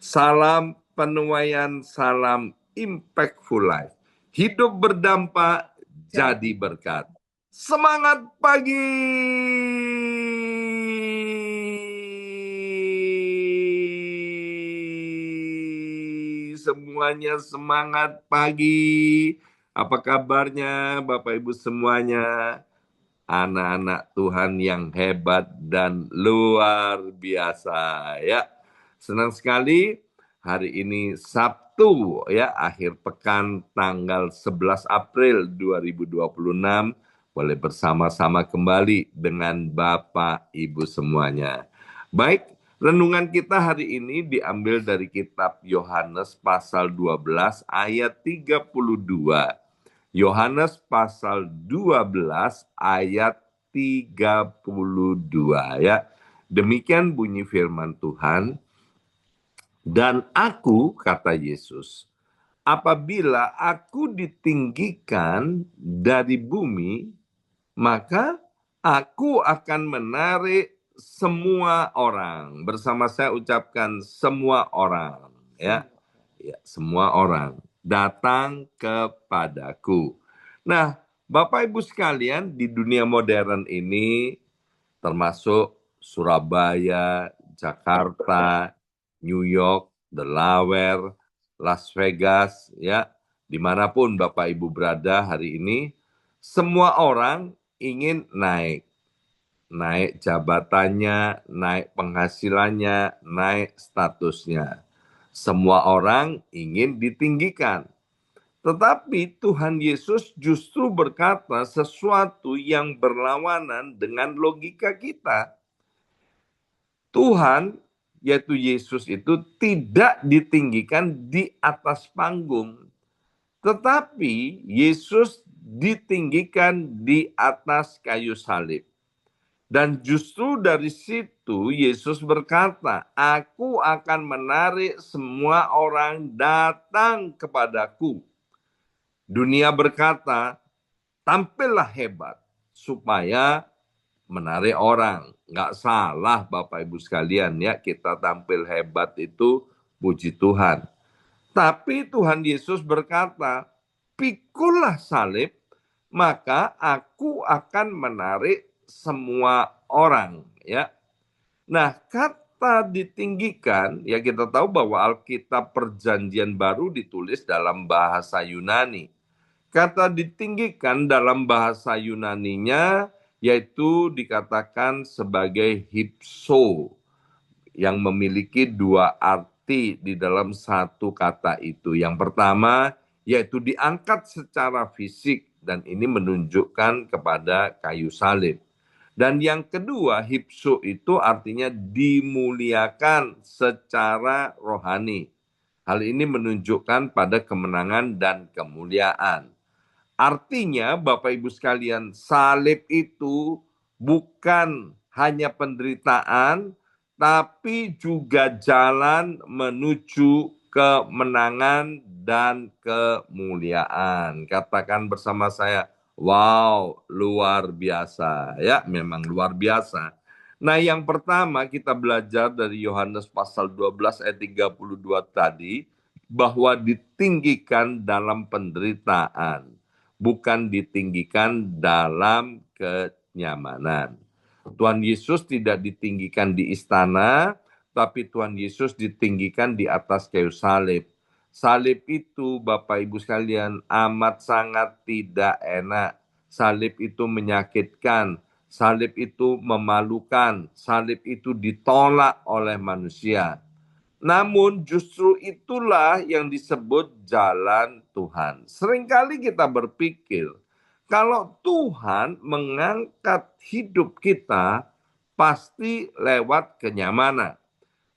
Salam penuaian, salam impactful life. Hidup berdampak, jadi berkat. Semangat pagi! Semuanya semangat pagi. Apa kabarnya Bapak Ibu semuanya? Anak-anak Tuhan yang hebat dan luar biasa ya. Senang sekali hari ini Sabtu ya, akhir pekan tanggal 11 April 2026 boleh bersama-sama kembali dengan Bapak Ibu semuanya. Baik, renungan kita hari ini diambil dari kitab Yohanes pasal 12 ayat 32. Yohanes pasal 12 ayat 32 ya. Demikian bunyi firman Tuhan. Dan aku, kata Yesus, apabila aku ditinggikan dari bumi, maka aku akan menarik semua orang. Bersama saya ucapkan semua orang ya. Ya, semua orang datang kepadaku. Nah, Bapak Ibu sekalian, di dunia modern ini termasuk Surabaya, Jakarta, New York, Delaware, Las Vegas, ya, dimanapun Bapak Ibu berada hari ini, semua orang ingin naik jabatannya, naik penghasilannya, naik statusnya. Semua orang ingin ditinggikan. Tetapi Tuhan Yesus justru berkata sesuatu yang berlawanan dengan logika kita. Tuhan, yaitu Yesus itu tidak ditinggikan di atas panggung. Tetapi Yesus ditinggikan di atas kayu salib. Dan justru dari situ Yesus berkata, aku akan menarik semua orang datang kepadaku. Dunia berkata, tampillah hebat supaya menarik orang. Nggak salah Bapak Ibu sekalian ya, kita tampil hebat itu puji Tuhan. Tapi Tuhan Yesus berkata, pikulah salib, maka aku akan menarik semua orang ya. Nah, kata ditinggikan ya, kita tahu bahwa Alkitab Perjanjian Baru ditulis dalam bahasa Yunani. Kata ditinggikan dalam bahasa Yunaninya yaitu dikatakan sebagai hypso yang memiliki dua arti di dalam satu kata itu. Yang pertama yaitu diangkat secara fisik dan ini menunjukkan kepada kayu salib. Dan yang kedua, hipsu itu artinya dimuliakan secara rohani. Hal ini menunjukkan pada kemenangan dan kemuliaan. Artinya Bapak Ibu sekalian, salib itu bukan hanya penderitaan, tapi juga jalan menuju kemenangan dan kemuliaan. Katakan bersama saya, wow, luar biasa. Ya, memang luar biasa. Nah, yang pertama kita belajar dari Yohanes pasal 12 ayat 32 tadi, bahwa ditinggikan dalam penderitaan, bukan ditinggikan dalam kenyamanan. Tuhan Yesus tidak ditinggikan di istana, tapi Tuhan Yesus ditinggikan di atas kayu salib. Salib itu Bapak Ibu sekalian amat sangat tidak enak. Salib itu menyakitkan, salib itu memalukan, salib itu ditolak oleh manusia. Namun justru itulah yang disebut jalan Tuhan. Seringkali kita berpikir, kalau Tuhan mengangkat hidup kita, pasti lewat kenyamanan.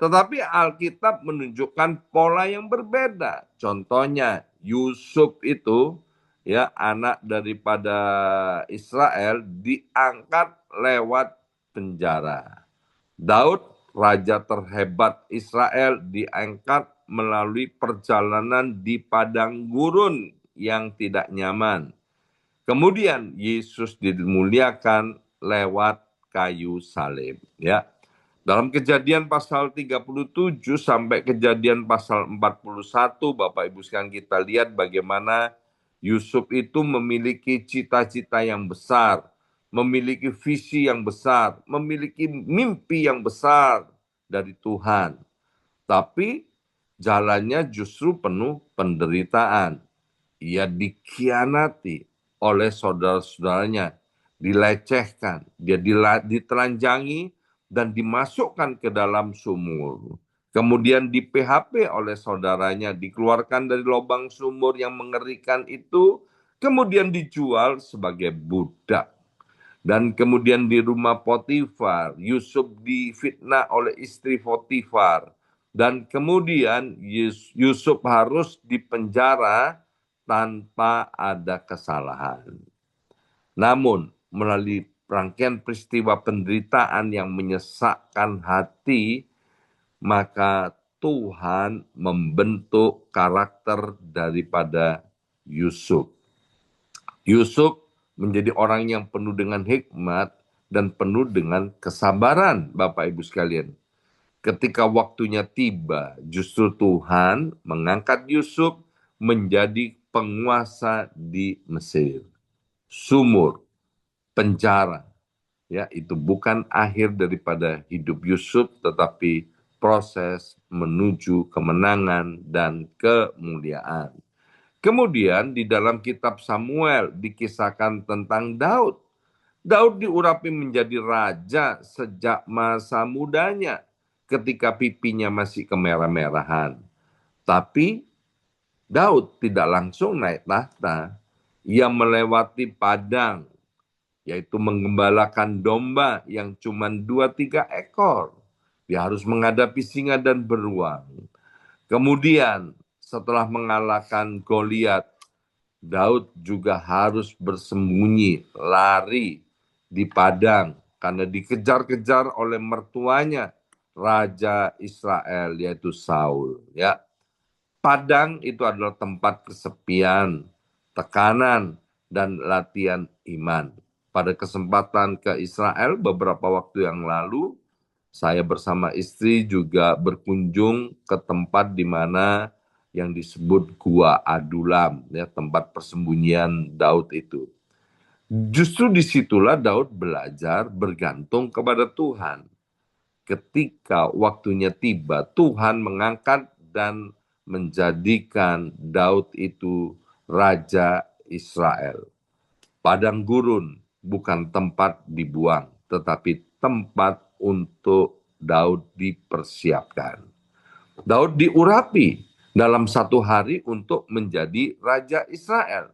Tetapi Alkitab menunjukkan pola yang berbeda. Contohnya Yusuf itu, ya, anak daripada Israel, diangkat lewat penjara. Daud, raja terhebat Israel, diangkat melalui perjalanan di padang gurun yang tidak nyaman. Kemudian Yesus dimuliakan lewat kayu salib, ya. Dalam Kejadian pasal 37 sampai Kejadian pasal 41, Bapak Ibu sekalian, kita lihat bagaimana Yusuf itu memiliki cita-cita yang besar, memiliki visi yang besar, memiliki mimpi yang besar dari Tuhan. Tapi jalannya justru penuh penderitaan. Ia dikhianati oleh saudara-saudaranya, dilecehkan, dia ditelanjangi dan dimasukkan ke dalam sumur. Kemudian di PHP oleh saudaranya, dikeluarkan dari lubang sumur yang mengerikan itu, kemudian dijual sebagai budak. Dan kemudian di rumah Potifar, Yusuf difitnah oleh istri Potifar. Dan kemudian Yusuf harus dipenjara tanpa ada kesalahan. Namun, melalui rangkaian peristiwa penderitaan yang menyesakkan hati, maka Tuhan membentuk karakter daripada Yusuf. Yusuf menjadi orang yang penuh dengan hikmat dan penuh dengan kesabaran, Bapak Ibu sekalian. Ketika waktunya tiba, justru Tuhan mengangkat Yusuf menjadi penguasa di Mesir. Sumur, penjara, ya, itu bukan akhir daripada hidup Yusuf, tetapi proses menuju kemenangan dan kemuliaan. Kemudian di dalam kitab Samuel dikisahkan tentang Daud. Daud diurapi menjadi raja sejak masa mudanya ketika pipinya masih kemerah-merahan. Tapi Daud tidak langsung naik tahta. Ia melewati padang, yaitu menggembalakan domba yang cuma 2-3 ekor. Dia harus menghadapi singa dan beruang. Kemudian setelah mengalahkan Goliat, Daud juga harus bersembunyi, lari di padang karena dikejar-kejar oleh mertuanya, raja Israel, yaitu Saul. Ya, padang itu adalah tempat kesepian, tekanan, dan latihan iman. Pada kesempatan ke Israel beberapa waktu yang lalu, saya bersama istri juga berkunjung ke tempat di mana yang disebut Gua Adulam, ya, tempat persembunyian Daud itu. Justru disitulah Daud belajar bergantung kepada Tuhan. Ketika waktunya tiba, Tuhan mengangkat dan menjadikan Daud itu Raja Israel. Padang gurun bukan tempat dibuang, tetapi tempat untuk Daud dipersiapkan. Daud diurapi dalam 1 hari untuk menjadi Raja Israel.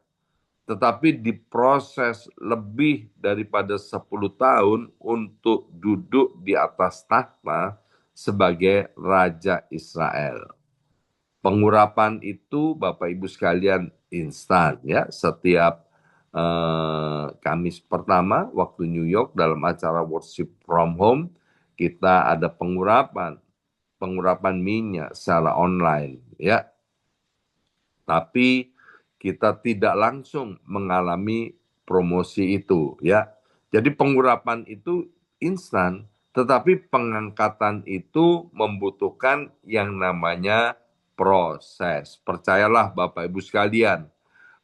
Tetapi diproses lebih daripada 10 tahun untuk duduk di atas tahta sebagai Raja Israel. Pengurapan itu Bapak Ibu sekalian instan, ya. Setiap Kamis pertama waktu New York dalam acara Worship from Home, kita ada pengurapan minyak secara online, ya. Tapi kita tidak langsung mengalami promosi itu, ya. Jadi pengurapan itu instan, tetapi pengangkatan itu membutuhkan yang namanya proses. Percayalah Bapak Ibu sekalian,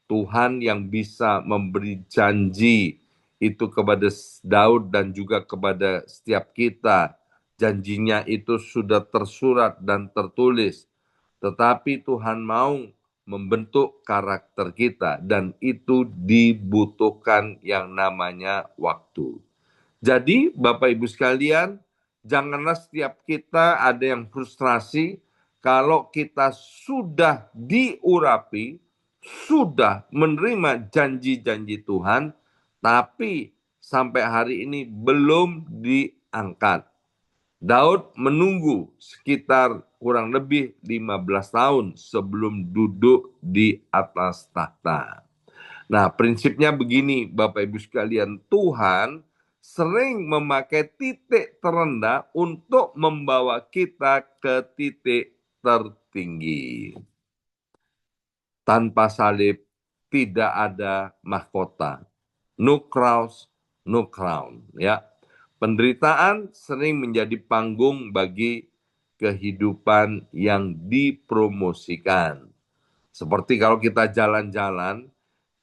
Tuhan yang bisa memberi janji itu kepada Daud dan juga kepada setiap kita. Janjinya itu sudah tersurat dan tertulis. Tetapi Tuhan mau membentuk karakter kita dan itu dibutuhkan yang namanya waktu. Jadi Bapak Ibu sekalian, janganlah setiap kita ada yang frustrasi kalau kita sudah diurapi, sudah menerima janji-janji Tuhan, tapi sampai hari ini belum diangkat. Daud menunggu sekitar kurang lebih 15 tahun sebelum duduk di atas tahta. Nah, prinsipnya begini Bapak Ibu sekalian, Tuhan sering memakai titik terendah untuk membawa kita ke titik tertinggi. Tanpa salib tidak ada mahkota. No cross, no crown, ya. Penderitaan sering menjadi panggung bagi kehidupan yang dipromosikan. Seperti kalau kita jalan-jalan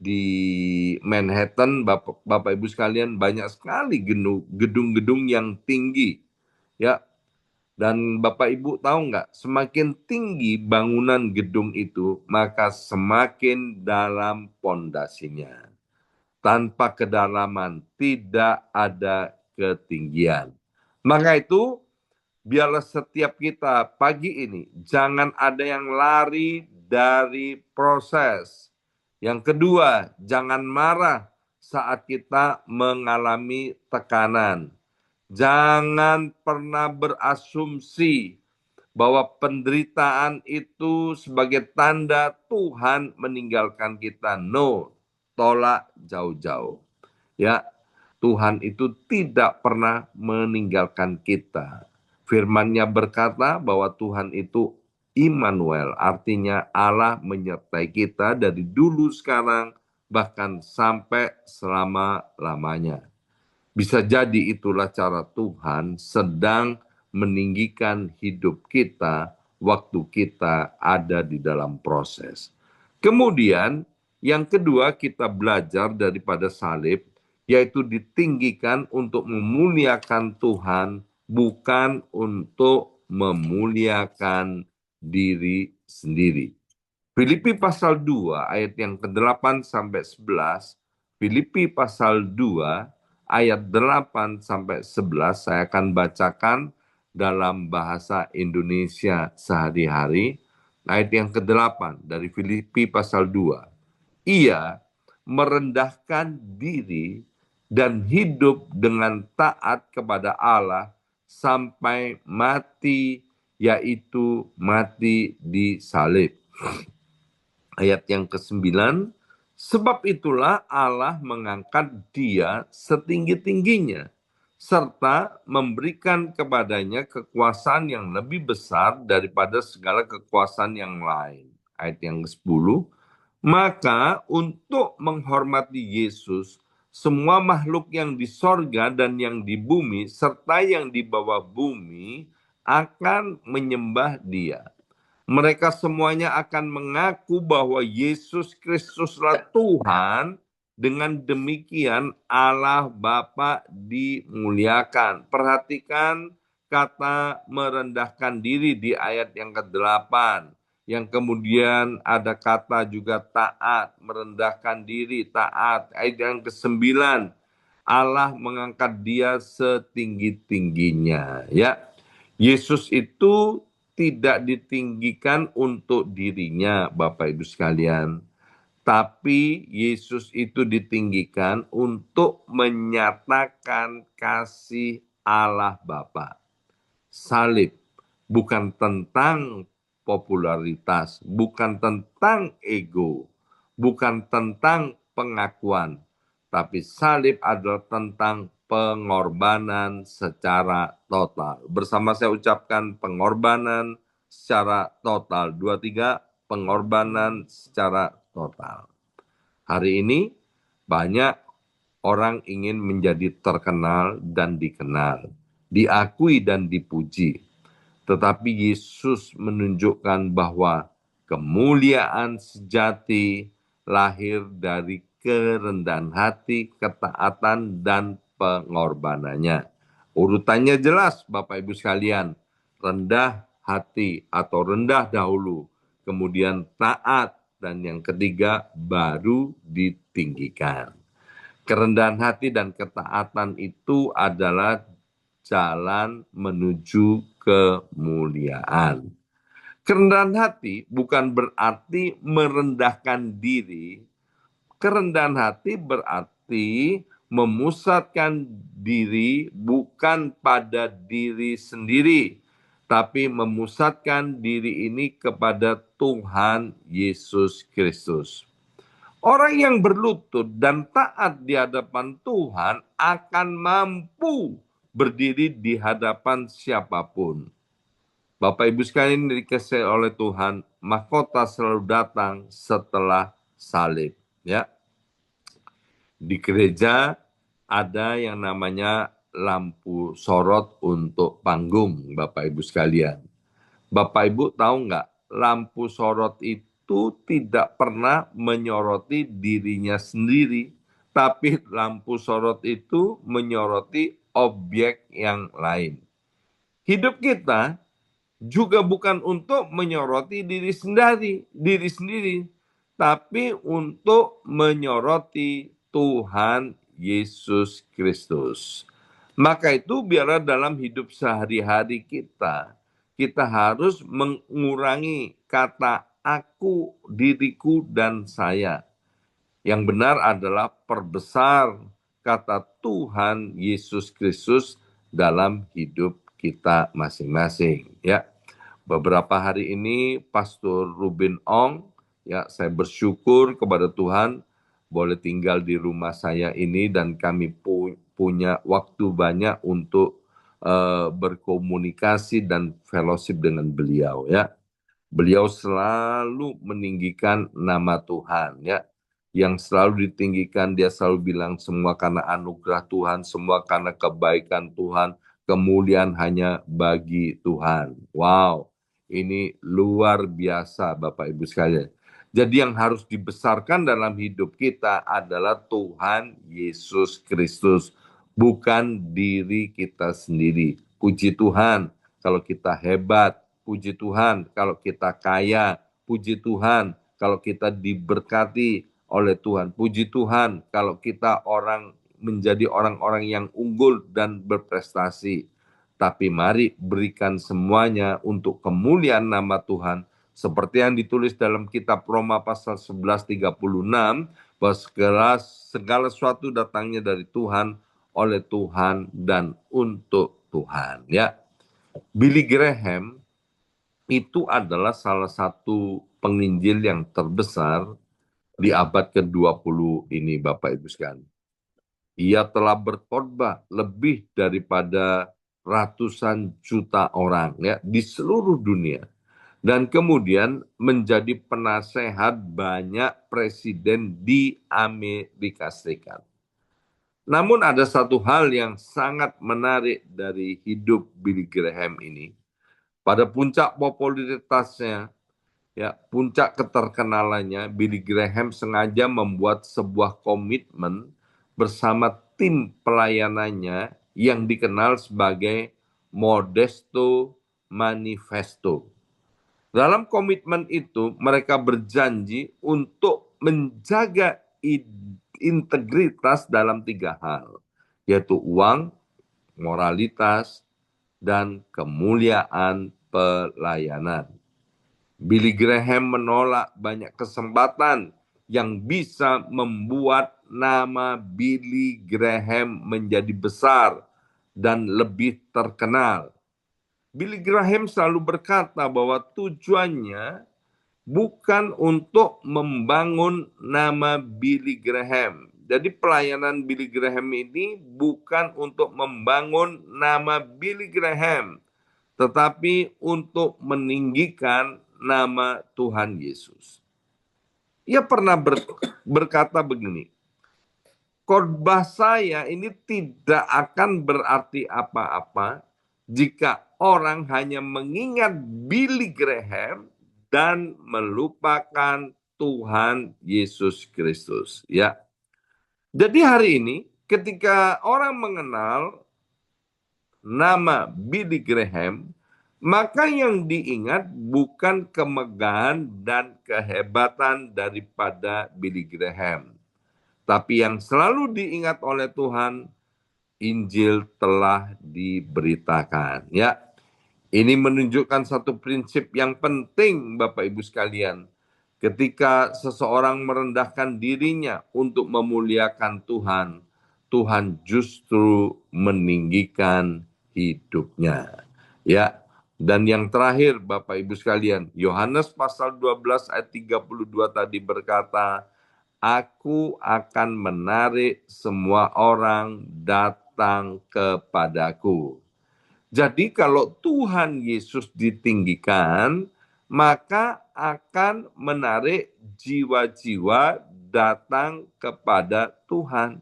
di Manhattan, Bapak Ibu sekalian, banyak sekali gedung-gedung yang tinggi. Ya, dan Bapak Ibu tahu nggak, semakin tinggi bangunan gedung itu, maka semakin dalam pondasinya. Tanpa kedalaman tidak ada ketinggian. Maka itu, biarlah setiap kita pagi ini jangan ada yang lari dari proses. Yang kedua, jangan marah saat kita mengalami tekanan. Jangan pernah berasumsi bahwa penderitaan itu sebagai tanda Tuhan meninggalkan kita. No, tolak jauh-jauh. Ya, Tuhan itu tidak pernah meninggalkan kita. Firman-Nya berkata bahwa Tuhan itu Immanuel, artinya Allah menyertai kita dari dulu sekarang bahkan sampai selama-lamanya. Bisa jadi itulah cara Tuhan sedang meninggikan hidup kita waktu kita ada di dalam proses. Kemudian yang kedua kita belajar daripada salib, yaitu ditinggikan untuk memuliakan Tuhan, bukan untuk memuliakan diri sendiri. Filipi pasal 2 ayat yang ke-8 sampai 11, Filipi pasal 2 ayat 8 sampai 11 saya akan bacakan dalam bahasa Indonesia sehari-hari. Ayat yang ke-8 dari Filipi pasal 2. Ia merendahkan diri dan hidup dengan taat kepada Allah sampai mati, yaitu mati di salib. Ayat yang ke-9, sebab itulah Allah mengangkat dia setinggi-tingginya, serta memberikan kepadanya kekuasaan yang lebih besar daripada segala kekuasaan yang lain. Ayat yang ke-10, maka untuk menghormati Yesus, semua makhluk yang di sorga dan yang di bumi, serta yang di bawah bumi, akan menyembah dia. Mereka semuanya akan mengaku bahwa Yesus Kristuslah Tuhan. Dengan demikian Allah Bapa dimuliakan. Perhatikan kata merendahkan diri di ayat yang ke-8. Yang kemudian ada kata juga taat, merendahkan diri, taat. Ayat yang ke-9, Allah mengangkat dia setinggi-tingginya. Ya, Yesus itu tidak ditinggikan untuk dirinya, Bapak Ibu sekalian. Tapi Yesus itu ditinggikan untuk menyatakan kasih Allah Bapa. Salib bukan tentang popularitas, bukan tentang ego, bukan tentang pengakuan, tapi salib adalah tentang pengorbanan secara total. Bersama saya ucapkan pengorbanan secara total. 2, 3, pengorbanan secara total. Hari ini banyak orang ingin menjadi terkenal dan dikenal, diakui dan dipuji. Tetapi Yesus menunjukkan bahwa kemuliaan sejati lahir dari kerendahan hati, ketaatan, dan pengorbanannya. Urutannya jelas, Bapak Ibu sekalian. Rendah hati atau rendah dahulu, kemudian taat, dan yang ketiga baru ditinggikan. Kerendahan hati dan ketaatan itu adalah jalan menuju kemuliaan. Kerendahan hati bukan berarti merendahkan diri. Kerendahan hati berarti memusatkan diri bukan pada diri sendiri, tapi memusatkan diri ini kepada Tuhan Yesus Kristus. Orang yang berlutut dan taat di hadapan Tuhan akan mampu berdiri di hadapan siapapun. Bapak Ibu sekalian dikasihi oleh Tuhan, mahkota selalu datang setelah salib. Ya, di gereja ada yang namanya lampu sorot untuk panggung, Bapak Ibu sekalian. Bapak Ibu tahu nggak, lampu sorot itu tidak pernah menyoroti dirinya sendiri, tapi lampu sorot itu menyoroti objek yang lain. Hidup kita juga bukan untuk menyoroti diri sendiri, tapi untuk menyoroti Tuhan Yesus Kristus. Maka itu biarlah dalam hidup sehari-hari kita harus mengurangi kata aku, diriku, dan saya. Yang benar adalah perbesar kata Tuhan Yesus Kristus dalam hidup kita masing-masing. Ya, beberapa hari ini Pastor Ruben Ong, ya saya bersyukur kepada Tuhan boleh tinggal di rumah saya ini dan kami punya waktu banyak untuk berkomunikasi dan fellowship dengan beliau. Ya, beliau selalu meninggikan nama Tuhan. Ya, yang selalu ditinggikan, dia selalu bilang semua karena anugerah Tuhan, semua karena kebaikan Tuhan, kemuliaan hanya bagi Tuhan. Wow, ini luar biasa Bapak Ibu sekalian. Jadi yang harus dibesarkan dalam hidup kita adalah Tuhan Yesus Kristus, bukan diri kita sendiri. Puji Tuhan kalau kita hebat, puji Tuhan kalau kita kaya, puji Tuhan kalau kita diberkati oleh Tuhan. Puji Tuhan kalau kita menjadi orang-orang yang unggul dan berprestasi. Tapi mari berikan semuanya untuk kemuliaan nama Tuhan. Seperti yang ditulis dalam kitab Roma pasal 11:36, bahwa segala sesuatu datangnya dari Tuhan, oleh Tuhan, dan untuk Tuhan. Ya, Billy Graham itu adalah salah satu penginjil yang terbesar di abad ke-20 ini, Bapak Ibu sekalian. Ia telah berkhotbah lebih daripada ratusan juta orang ya di seluruh dunia. Dan kemudian menjadi penasehat banyak presiden di Amerika Serikat. Namun ada satu hal yang sangat menarik dari hidup Billy Graham ini. Pada puncak popularitasnya, ya, puncak keterkenalannya, Billy Graham sengaja membuat sebuah komitmen bersama tim pelayanannya yang dikenal sebagai Modesto Manifesto. Dalam komitmen itu, mereka berjanji untuk menjaga integritas dalam 3 hal, yaitu uang, moralitas, dan kemuliaan pelayanan. Billy Graham menolak banyak kesempatan yang bisa membuat nama Billy Graham menjadi besar dan lebih terkenal. Billy Graham selalu berkata bahwa tujuannya bukan untuk membangun nama Billy Graham. Jadi pelayanan Billy Graham ini bukan untuk membangun nama Billy Graham, tetapi untuk meninggikan nama Tuhan Yesus. Ia pernah berkata begini, khotbah saya ini tidak akan berarti apa-apa jika orang hanya mengingat Billy Graham dan melupakan Tuhan Yesus Kristus. Ya, jadi hari ini ketika orang mengenal nama Billy Graham, maka yang diingat bukan kemegahan dan kehebatan daripada Billy Graham. Tapi yang selalu diingat oleh Tuhan, Injil telah diberitakan. Ya, ini menunjukkan satu prinsip yang penting Bapak Ibu sekalian. Ketika seseorang merendahkan dirinya untuk memuliakan Tuhan, Tuhan justru meninggikan hidupnya. Ya. Dan yang terakhir Bapak Ibu sekalian, Yohanes pasal 12 ayat 32 tadi berkata, Aku akan menarik semua orang datang kepadaku. Jadi kalau Tuhan Yesus ditinggikan, maka akan menarik jiwa-jiwa datang kepada Tuhan.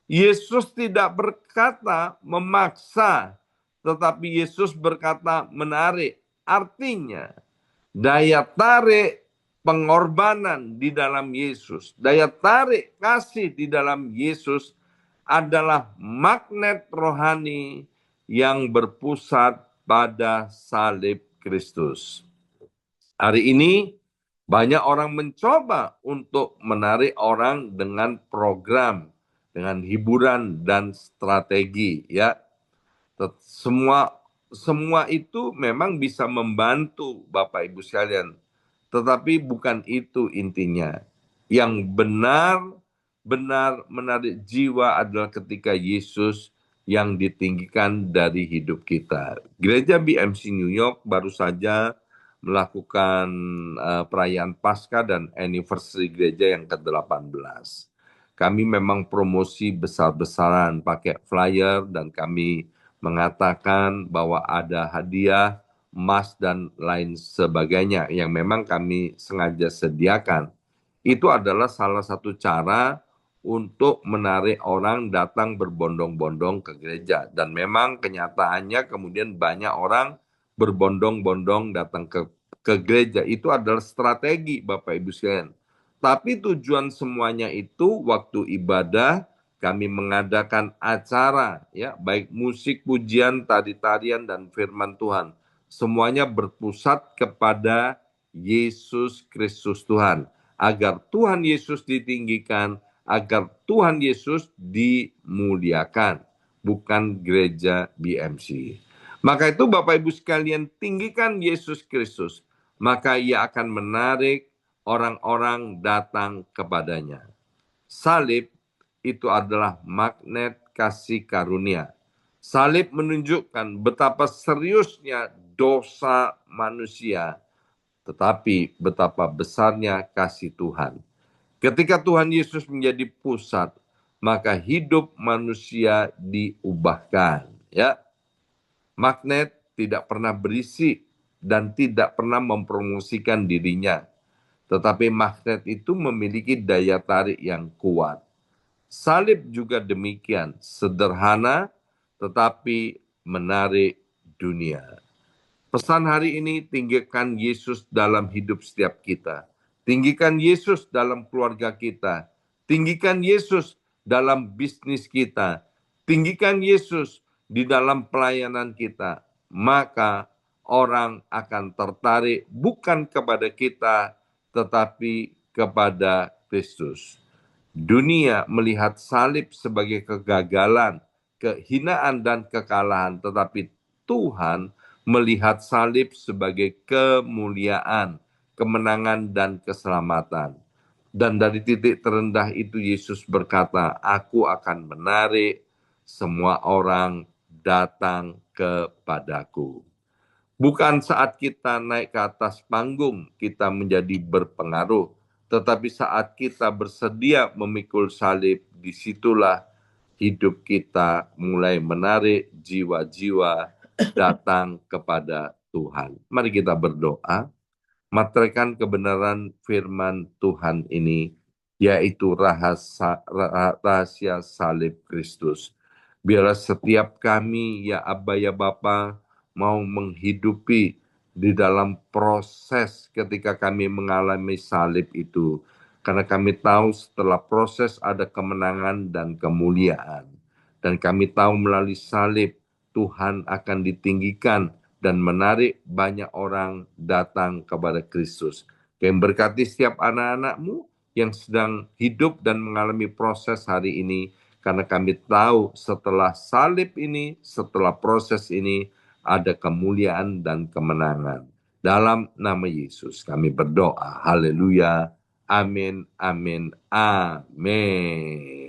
Yesus tidak berkata memaksa, tetapi Yesus berkata menarik. Artinya, daya tarik pengorbanan di dalam Yesus, daya tarik kasih di dalam Yesus adalah magnet rohani yang berpusat pada salib Kristus. Hari ini banyak orang mencoba untuk menarik orang dengan program, dengan hiburan dan strategi, ya. Semua semua itu memang bisa membantu Bapak Ibu sekalian, tetapi bukan itu intinya. Yang benar-benar menarik jiwa adalah ketika Yesus yang ditinggikan dari hidup kita. Gereja BMC New York baru saja melakukan perayaan Paskah dan anniversary gereja yang ke-18. Kami memang promosi besar-besaran pakai flyer dan kami mengatakan bahwa ada hadiah emas dan lain sebagainya yang memang kami sengaja sediakan. Itu adalah salah satu cara untuk menarik orang datang berbondong-bondong ke gereja. Dan memang kenyataannya kemudian banyak orang berbondong-bondong datang ke gereja. Itu adalah strategi Bapak Ibu sekalian. Tapi tujuan semuanya itu waktu ibadah kami mengadakan acara, ya, baik musik, pujian, tari-tarian, dan firman Tuhan. Semuanya berpusat kepada Yesus Kristus Tuhan. Agar Tuhan Yesus ditinggikan, agar Tuhan Yesus dimuliakan. Bukan gereja BMC. Maka itu Bapak Ibu sekalian, tinggikan Yesus Kristus. Maka ia akan menarik orang-orang datang kepadanya. Salib itu adalah magnet kasih karunia. Salib menunjukkan betapa seriusnya dosa manusia, tetapi betapa besarnya kasih Tuhan. Ketika Tuhan Yesus menjadi pusat, maka hidup manusia diubahkan. Ya, magnet tidak pernah berisi dan tidak pernah mempromosikan dirinya, tetapi magnet itu memiliki daya tarik yang kuat. Salib juga demikian, sederhana tetapi menarik dunia. Pesan hari ini, tinggikan Yesus dalam hidup setiap kita. Tinggikan Yesus dalam keluarga kita. Tinggikan Yesus dalam bisnis kita. Tinggikan Yesus di dalam pelayanan kita. Maka orang akan tertarik bukan kepada kita, tetapi kepada Kristus. Dunia melihat salib sebagai kegagalan, kehinaan, dan kekalahan, tetapi Tuhan melihat salib sebagai kemuliaan, kemenangan, dan keselamatan. Dan dari titik terendah itu Yesus berkata, aku akan menarik semua orang datang kepadaku. Bukan saat kita naik ke atas panggung kita menjadi berpengaruh, tetapi saat kita bersedia memikul salib, disitulah hidup kita mulai menarik jiwa-jiwa datang kepada Tuhan. Mari kita berdoa, materaikan kebenaran firman Tuhan ini, yaitu rahasia salib Kristus. Biarlah setiap kami, ya Abba, ya Bapa, mau menghidupi di dalam proses ketika kami mengalami salib itu. Karena kami tahu setelah proses ada kemenangan dan kemuliaan. Dan kami tahu melalui salib Tuhan akan ditinggikan dan menarik banyak orang datang kepada Kristus. Kami berkati setiap anak-anak-Mu yang sedang hidup dan mengalami proses hari ini. Karena kami tahu setelah salib ini, setelah proses ini, ada kemuliaan dan kemenangan. Dalam nama Yesus kami berdoa. Haleluya. Amin, amin, amin.